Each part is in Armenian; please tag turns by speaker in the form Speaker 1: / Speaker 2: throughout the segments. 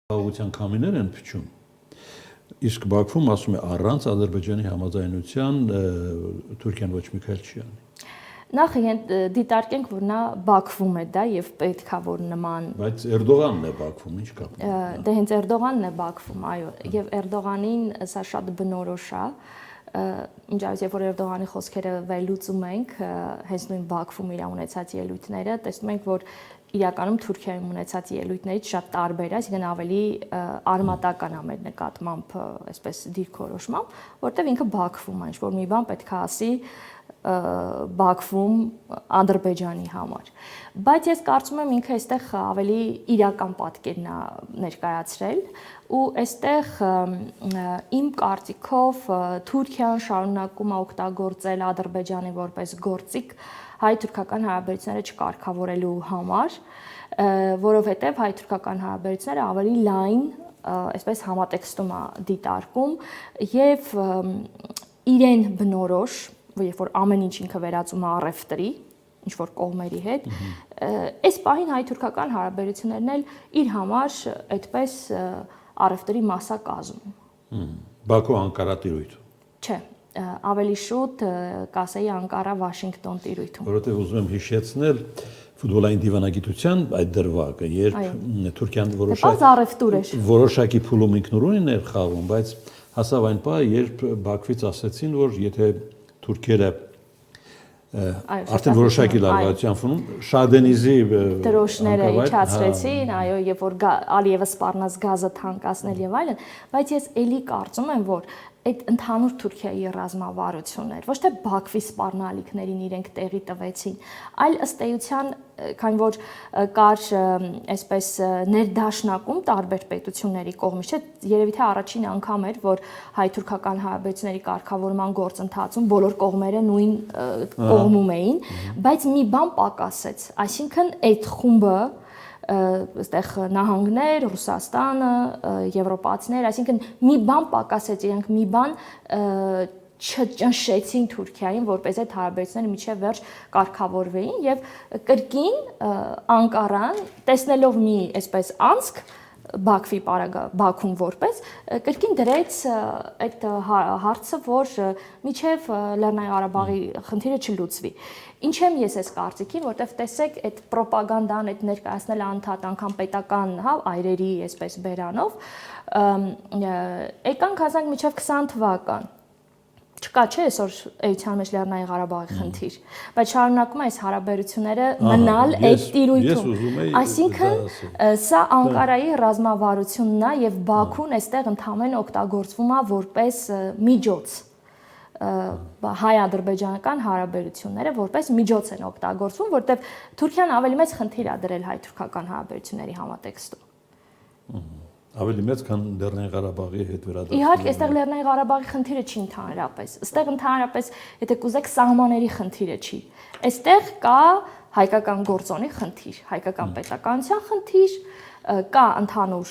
Speaker 1: Խաղաղության քամիներ են փչում։ Իսկ Բաքվում ասում է առանց Ադրբեջանի համաձայնության Թուրքիան ոչ մի քայլ չի անի։
Speaker 2: Նախ դիտարկենք, որ նա Բաքվում է դա եւ պետքա որ նման։
Speaker 1: Բայց Էրդողանն է Բաքվում, ինչ կապ։
Speaker 2: Դե հենց Էրդողանն է Բաքվում, այո, եւ Էրդողանին սա շատ բնորոշ է։ Ինչ այս երբ որ Էրդողանի խոսքերը վերլուծում ենք, հենց նույն Բաքվում իր ունեցած ելույթները, տեսնում ենք, որ իրականում Թուրքիայում ունեցած ելույթներից շատ տարբեր է, այսինքն ավելի արմատական է մեր նկատմամբ, այսպես դիրքորոշմամբ, որտեղ ինքը Բաքվում է, ինչ որ մի բան պետք է ասի Բաքվում Ադրբեջանի համար։ Բայց ես կարծում եմ ինքը այստեղ ավելի իրական պատկերն է ներկայացրել ու այստեղ իմ կարծիքով Թուրքիան շարունակում է օգտագործել Ադրբեջանի որպես գործիք հայ-թուրքական հարաբերությունները չկարգավորելու համար, որովհետև հայ-թուրքական հարաբերությունները ավելի լայն, այսպես համատեքստում է դիտարկում եւ իրեն բնորոշ, երբ որ ամեն ինչ ինքը վերածում է առևտրի, ինչ որ կողմերի հետ, այս պահին հայ-թուրքական հարաբերություններն էլ իր համար այդպես առևտրի մասա կազմում։
Speaker 1: Բաքու-Անկարա տիրույթ։
Speaker 2: Չէ, ավելի շուտ կասեի Անկարա-Վաշինգտոն տիրույթում։
Speaker 1: Որովհետև ուզում եմ հիշեցնել ֆուտբոլային դիվանագիտության այդ դրվագը, երբ Թուրքիան որոշակի փուլում ինքնուրույն էր խաղում, բայց հասավ այն պահը, երբ Բաքվից ասեցին, որ եթե թուրքերը արդեն որոշակի լարվածության ֆոնում Շադենիզի
Speaker 2: դրոշները իջացրեցին, այո, երբ որ Ալիևը սպառնաց գազը թանկացնել եւ այլն, բայց ես էլի կարծում եմ, որ այդ ընդհանուր Թուրքիայի ռազմավարությունն էր, ոչ թե Բաքվի սպառնալիքներին իրենք տեղի տվեցին, այլ ըստ էության, քանի որ կար այսպես ներդաշնակում տարբեր պետությունների կողմից, չէ, երևի թե առաջին անգամ էր, որ հայ-թուրքական հարաբերությունների կարգավորման գործընթացում բոլոր կողմերը նույն կողմում էին, բայց մի բան պակասեց, այսինքն այդ խումբը այստեղ նահանգներ, Ռուսաստանը, եվրոպացիներ, այսինքն մի բան պակասեց, իրենք մի բան չճնշեցին Թուրքիային, որպես այդ հարաբերությունները միջև վերջ կարգավորվեին եւ կրկին Անկարան, տեսնելով մի այսպես անցք Բաքվի Բաքուն որպես կրկին դրեց այդ հարցը, որ միջև Լեռնային Ղարաբաղի խնդիրը չլուծվի։ Ինչ եմ ես այս կարծիքին, որտեվ տեսեք այդ ռոպագանդան, այդ ներկայացնել անդադ անգամ պետական, հա, այրերի այսպես բերանով, եկան հասանք միջև 20 թվական։ Չկա չէ այսօր էության մեջ Լեռնային Ղարաբաղի խնդիր, բայց շարունակում է այս հարաբերությունները մնալ այդ տիրույթում։ Այսինքն սա Անկարայի ռազմավարությունն է եւ Բաքուն այստեղ ընդհանրեն օգտագործվում է որպես միջոց հայ-ադրբեջանական հարաբերությունները որպես միջոց են օգտագործվում, որտեղ Թուրքիան ավելի մեծ խնդիր է դրել հայ-թուրքական հարաբերությունների համատեքստում։
Speaker 1: Ավելի մեծ, քան Լեռնային Ղարաբաղի հետ վերադարձումը։
Speaker 2: Իհարկե, այստեղ Լեռնային Ղարաբաղի խնդիրը չի ընդհանրապես։ Այստեղ ընդհանրապես, եթե կուզեք, սահմանների խնդիրը չի։ Այստեղ կա հայկական գործոնի խնդիր, հայկական պետականության խնդիր, կա ընդհանուր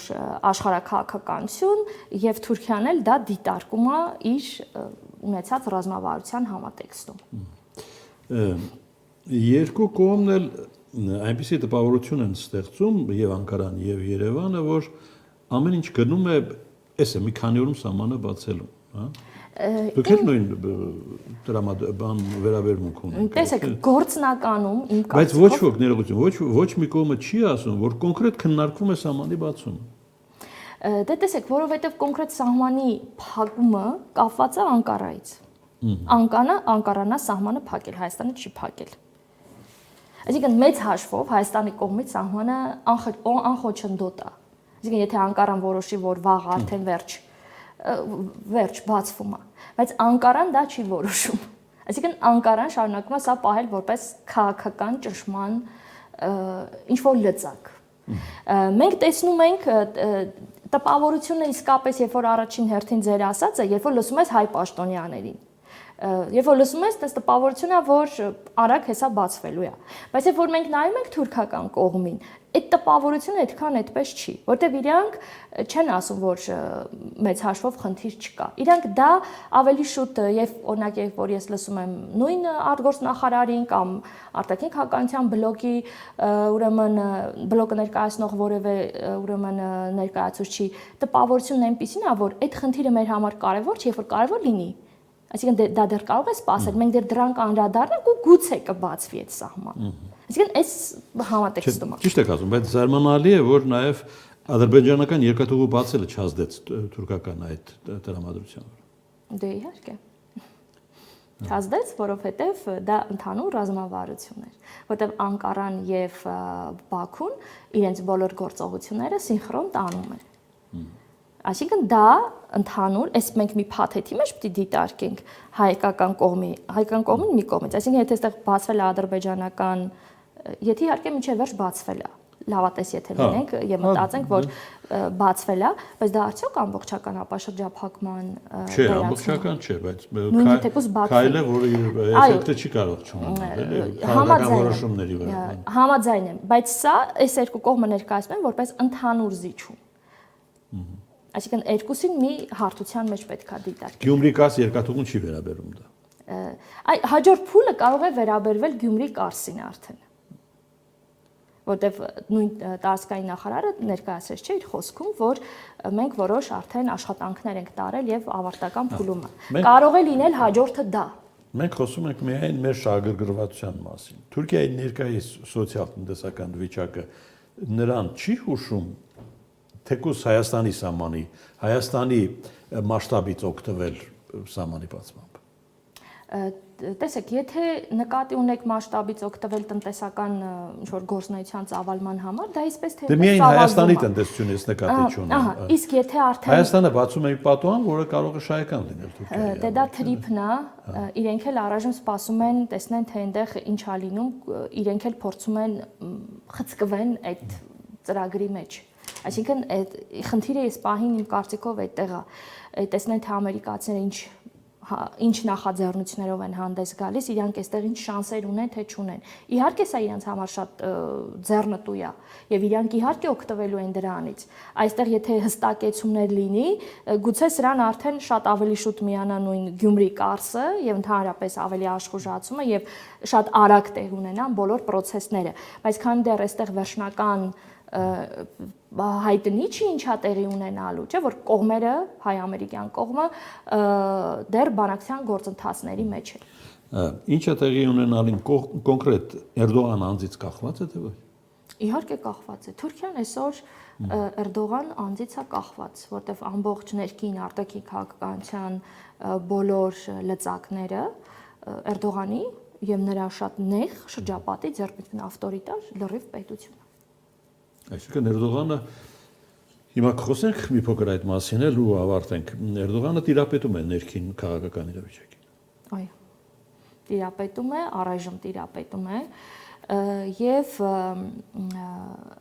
Speaker 2: աշխարհաքաղաքականություն եւ Թուրքիան էլ դա դիտարկում է իր ունեցած ռազմավարության համատեքստում։
Speaker 1: Երկու կողմն էլ այնպիսի տպավորություն են ստեղծում եւ Անկարան եւ Երևանը, որ ամեն ինչ գնում է, էսը մի քանի օրում սահմանը բացելու, հա։ Դուք էլ նույն դրամաբան վերաբերմունք ունեք։
Speaker 2: Տեսեք, գործնականում իմ կարծիքով,
Speaker 1: բայց ոչ ոք ներողություն, ոչ մի կողմը չի ասում, որ կոնկրետ քննարկվում է սահմանի բացումը։
Speaker 2: Դե տեսեք, որովհետև կոնկրետ սահմանի փակումը կապված է Անկարայից։ Անկարանա սահմանը փակել, Հայաստանը չի փակել։ Այսինքն մեծ հաշվով Հայաստանի կողմից սահմանը անխոչնդոտ է։ Այսինքն եթե Անկարան որոշի, որ վաղ արդեն վերջ բացվում է, բայց Անկարան դա չի որոշում։ Այսինքն Անկարան շարունակում է սա պահել որպես քաղաքական ճնշման ինչ-որ լծակ։ Մենք տեսնում ենք տպավորությունը իսկապես, երբ որ առաջին հերթին ձեր ասածը, երբ որ լսում ես հայ պաշտոնյաներին, Երբ որ լսում ես, այդպես տպավորությունն է, որ արագ հեսա բացվելու է։ Բայց երբ որ մենք նայում ենք թուրքական կողմին, այդ տպավորությունը այդքան այդպես չի, որտեղ իրանք չեն ասում, որ մեծ հաշվով խնդիր չկա։ Իրանք դա ավելի շուտ եւ օրինակ երբ որ ես լսում եմ նույն արտգործնախարարին կամ արտաքին քաղաքականության բլոկի ուրեմն բլոկը ներկայացնող որևէ ուրեմն ներկայացուցիչի տպավորությունն այնպեսին է, որ այդ խնդիրը մեր համար կարևոր չէ, երբ որ կարևոր լինի։ Այսինքն դա դեռ կարող է սպասել, մենք դեռ դրան կանդրադառնանք ու գուցե կբացվի այդ սահմանը։ Այսինքն այս համատեքստում է։
Speaker 1: Ճիշտ եք ասում, բայց զարմանալի է, որ նաև ադրբեջանական երկաթուղու բացելը չազդեց թուրքական այդ տրամադրության վրա։
Speaker 2: Դե իհարկե։ Չազդեց, որովհետև դա ընդհանուր ռազմավարություն էր, որտեղ Անկարան եւ Բաքուն իրենց բոլոր գործողությունները սինխրոն տանում են։ Այսինքն դա ընդհանուր, այս մենք մի փաթեթի մեջ պիտի դիտարկենք հայկական կողմին մի կողմից, այսինքն եթե այստեղ բացվել է ադրբեջանական, եթե իհարկե միջև վերջ բացվել է, լավատես եթե լինենք եւ մտածենք, որ բացվել է, բայց դա արդյոք ամբողջական ապաշրջափակման
Speaker 1: Չէ, ամբողջական չէ, բայց
Speaker 2: նույնիսկ թեկուզ
Speaker 1: քայլը, որը իր էֆեկտը չի կարող չունենալ, էլի, քաղաքական որոշումների վրա։
Speaker 2: Համաձայն եմ, բայց սա այս երկու կողմը ներկայացնում են որպես ընդհանուր զիջում։ Այսինքն երկուսին մի հարթության մեջ պետք է դիտարկել։
Speaker 1: Գյումրի-Կարս երկաթուղուն չի վերաբերում դա։
Speaker 2: Այ հաջորդ փուլը կարող է վերաբերվել Գյումրի-Կարսին արդեն։ Որտեվ նույն տարածքային նախարարը ներկայացրեց չէ իր խոսքում, որ մենք որոշ արդեն աշխատանքներ ենք տարել եւ ավարտական փուլում է։ Կարող է լինել հաջորդը դա։
Speaker 1: Մենք խոսում ենք միայն մեր շահագրգռվածության մասին։ Թուրքիայի ներկայիս սոցիալ-տնտեսական վիճակը նրան չի հուշում թեկուզ Հայաստանի սահմանի, Հայաստանի մասշտաբից օգտվել սահմանի բացմամբ։
Speaker 2: Տեսեք, եթե նկատի ունեք մասշտաբից օգտվել տնտեսական ինչ-որ գործունեության ծավալման համար, դա իսպես թե
Speaker 1: Դե միայն Հայաստանի տնտեսությունից նկատի չունեմ։
Speaker 2: Ահա, իսկ եթե արդեն
Speaker 1: Հայաստանը բացում է մի պատուհան, որը կարող է շահեկան լինել Թուրքիայի։
Speaker 2: Դե դա թրիփն է, իրենք էլ առայժմ սպասում են, տեսնեն թե այնտեղ ինչ է լինում, իրենք էլ փորձում են խցկվեն այդ ծրագրի մեջ։ Այսինքն այդ խնդիրը ես պահին իմ կարծիքով այդտեղ է, տեսնեն թե ամերիկացիները ինչ նախաձեռնություններով են հանդես գալիս, իրանք այստեղ ինչ շանսեր ունեն, թե չունեն։ Իհարկե սա իրանք համար շատ ձեռնտու է, եւ իրանք իհարկե օգտվելու են դրանից։ Այստեղ եթե հստակեցումներ լինի, գուցե սրան արդեն շատ ավելի շուտ միանա նույն Գյումրի-Կարսը եւ ընդհանրապես ավելի աշխուժացումը եւ շատ արագ տեղ ունենան բոլոր process-ները։ Բայց քանի դեռ այստեղ վերջնական հայտնի չի ինչա տեղի ունենալու, չէ՞ որ կողմերը, հայ-ամերիկյան կողմը դեռ բանակցության գործընթացների մեջ է։
Speaker 1: Ինչա տեղի ունենալին կոնկրետ Էրդողան անձից կախված է թե ոչ։
Speaker 2: Իհարկե կախված է։ Թուրքիան այսօր Էրդողան անձից է կախված, որտեղ ամբողջ ներքին արտաքին քաղաքականության բոլոր լծակները Էրդողանի եւ նրա շատ նեղ շրջապատի ձեռնարկն ավտորիտար լրիվ պետություն։
Speaker 1: Այսինքն Էրդողանը հիմա խոսենք մի փոքր այդ մասին էլ ու ավարտենք։ Էրդողանը տիրապետում է ներքին քաղաքական իրավիճակին։
Speaker 2: Այո։ Տիրապետում է, առայժմ տիրապետում է եւ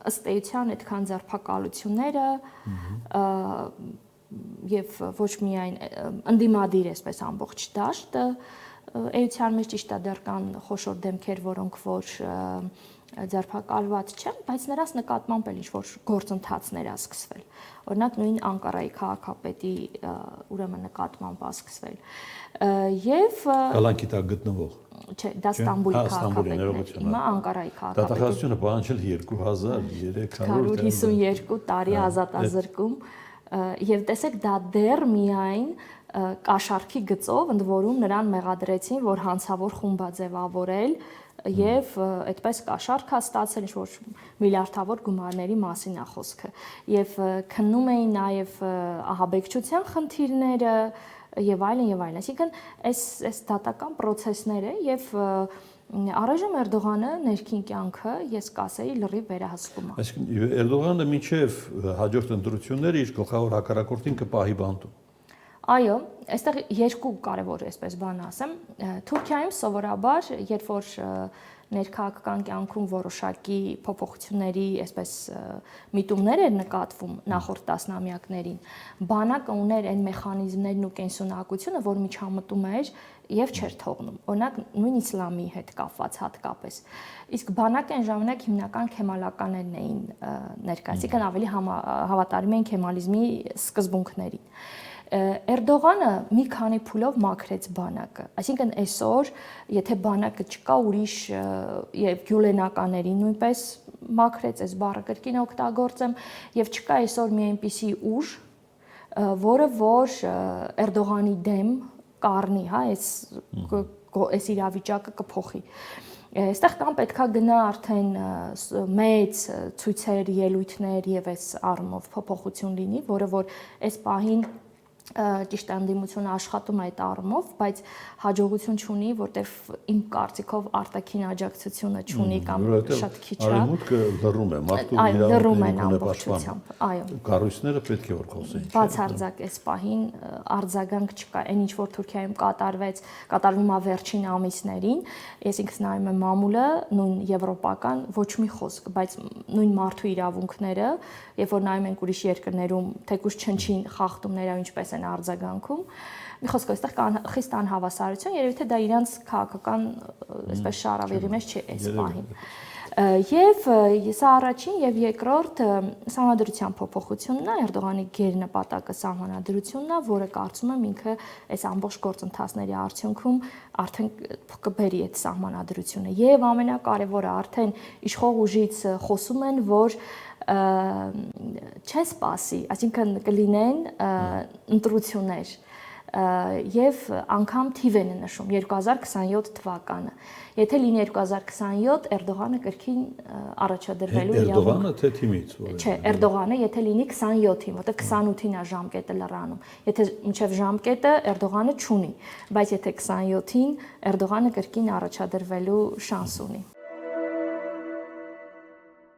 Speaker 2: ըստ էության այդքան ձերբակալությունները եւ ոչ միայն ընդդիմադիր այսպես ամբողջ դաշտը էության մեջ ճիշտ է դեռ կան խոշոր դեմքեր, որոնք որ ձերբակալված չեն, բայց նրանց նկատմամբ էլ ինչ-որ գործընթացներ է սկսվել։ Օրինակ նույն Անկարայի քաղաքապետի ուրեմն նկատմամբ է սկսվել։ Եւ
Speaker 1: Կալանքի տակ գտնվող։
Speaker 2: Չէ, դա Ստամբուլի քաղաքապետն է, հիմա Անկարայի քաղաքապետը։
Speaker 1: Դատախազությունը պահանջել
Speaker 2: 2352 տարի ազատազրկում եւ տեսեք դա դեռ միայն կաշառքի գծով ընդ որում նրան մեղադրեցին, որ հանցավոր խումբ է ձևավորել եւ այդպես կաշառք է ստացել ինչ-որ միլիարդավոր գումարների մասին է խոսքը եւ քննում էին նաեւ ահաբեկչության խնդիրները եւ այլն, այսինքն այս դատական process-ները եւ առայժմ Էրդողանը ներքին կյանքը ես կասեի լրիվ վերահսկում է։
Speaker 1: Այսինքն Էրդողանը մինչեւ հաջորդ ընտրությունները իր գլխավոր հակառակորդին կպահի բանտում։
Speaker 2: Այո, այստեղ երկու կարևոր այսպես բան ասեմ։ Թուրքիայում սովորաբար, երբ որ ներքաղաքական կյանքում որոշակի փոփոխությունների, այսպես միտումներ էր նկատվում նախորդ տասնամյակներին, բանակը ուներ այն մեխանիզմներն ու կենսունակությունը, որ միջամտում էր եւ չէր թողնում։ Օրինակ նույն իսլամի հետ կապված հատկապես։ Իսկ բանակը այն ժամանակ հիմնական քեմալականներն էին ներկայացիկն ավելի հավատարիմ էին քեմալիզմի սկզբունքներին։ Էրդողանը մի քանի փուլով մաքրեց բանակը։ Այսինքն այսօր, եթե բանակը չկա, ուրիշ եւ գյուլենականների նույնպես մաքրեց, այս բառը կրկին օգտագործեմ, եւ չկա այսօր մի այնպիսի ուժ, որը որ Էրդողանի դեմ կառնի, հա, այս իրավիճակը կփոխի։ Այստեղ կան պետքա գնա արդեն մեծ ցույցեր, ելույթներ եւ այս առումով փոփոխություն լինի, որը որ այս պահին ճիշտ ընդդիմությունը աշխատում է այդ առումով, բայց հաջողություն չունի, որտեվ իմ կարծիքով արտաքին աջակցությունը չունի կամ շատ քիչ է։
Speaker 1: Արևմուտքը լռում է, մարդու իրավունքները պաշտպանում։
Speaker 2: Այո։
Speaker 1: Կառույցները պետք է որ խոսեն։
Speaker 2: Բացարձակ այս պահին արձագանք չկա, այն ինչ որ Թուրքիայում կատարվում է վերջին ամիսներին, ես ինքս նայում եմ մամուլը, նույն եվրոպական ոչ մի խոսք, բայց նույն մարդու իրավունքները, երբ որ նայում ենք ուրիշ երկրներում, թեկուզ չնչին խախտումները ինչպես են արձագանքում, մի խոսքով այստեղ կան խիստ անհավասարություն, երևի թե դա իրանց քաղաքական այսպես շարավիղի մեջ չի այս պահին։ Եվ սա առաջին եւ երկրորդ սահմանադրության փոփոխությունն է, Էրդողանի գերնպատակը սահմանադրությունն է, որը կարծում եմ ինքը այս ամբողջ գործընթացների արդյունքում արդեն կբերի այդ սահմանադրությունը։ Եվ ամենակարևորը արդեն իշխող ուժից խոսում են, որ չեն սպասի, այսինքն կլինեն ընտրություններ եւ անգամ թիվ են նշում 2027 թվականը։ Եթե լինի 2027, Էրդողանը կրկին առաջադրվելու իրավունք։
Speaker 1: Էրդողանը թե թիմից։
Speaker 2: Չէ, Էրդողանը եթե լինի 27-ին, որտեղ 28-ին է ժամկետը լրանում։ Եթե մինչև ժամկետը Էրդողանը չունի, բայց եթե 27-ին Էրդողանը կրկին առաջադրվելու շանս ունի։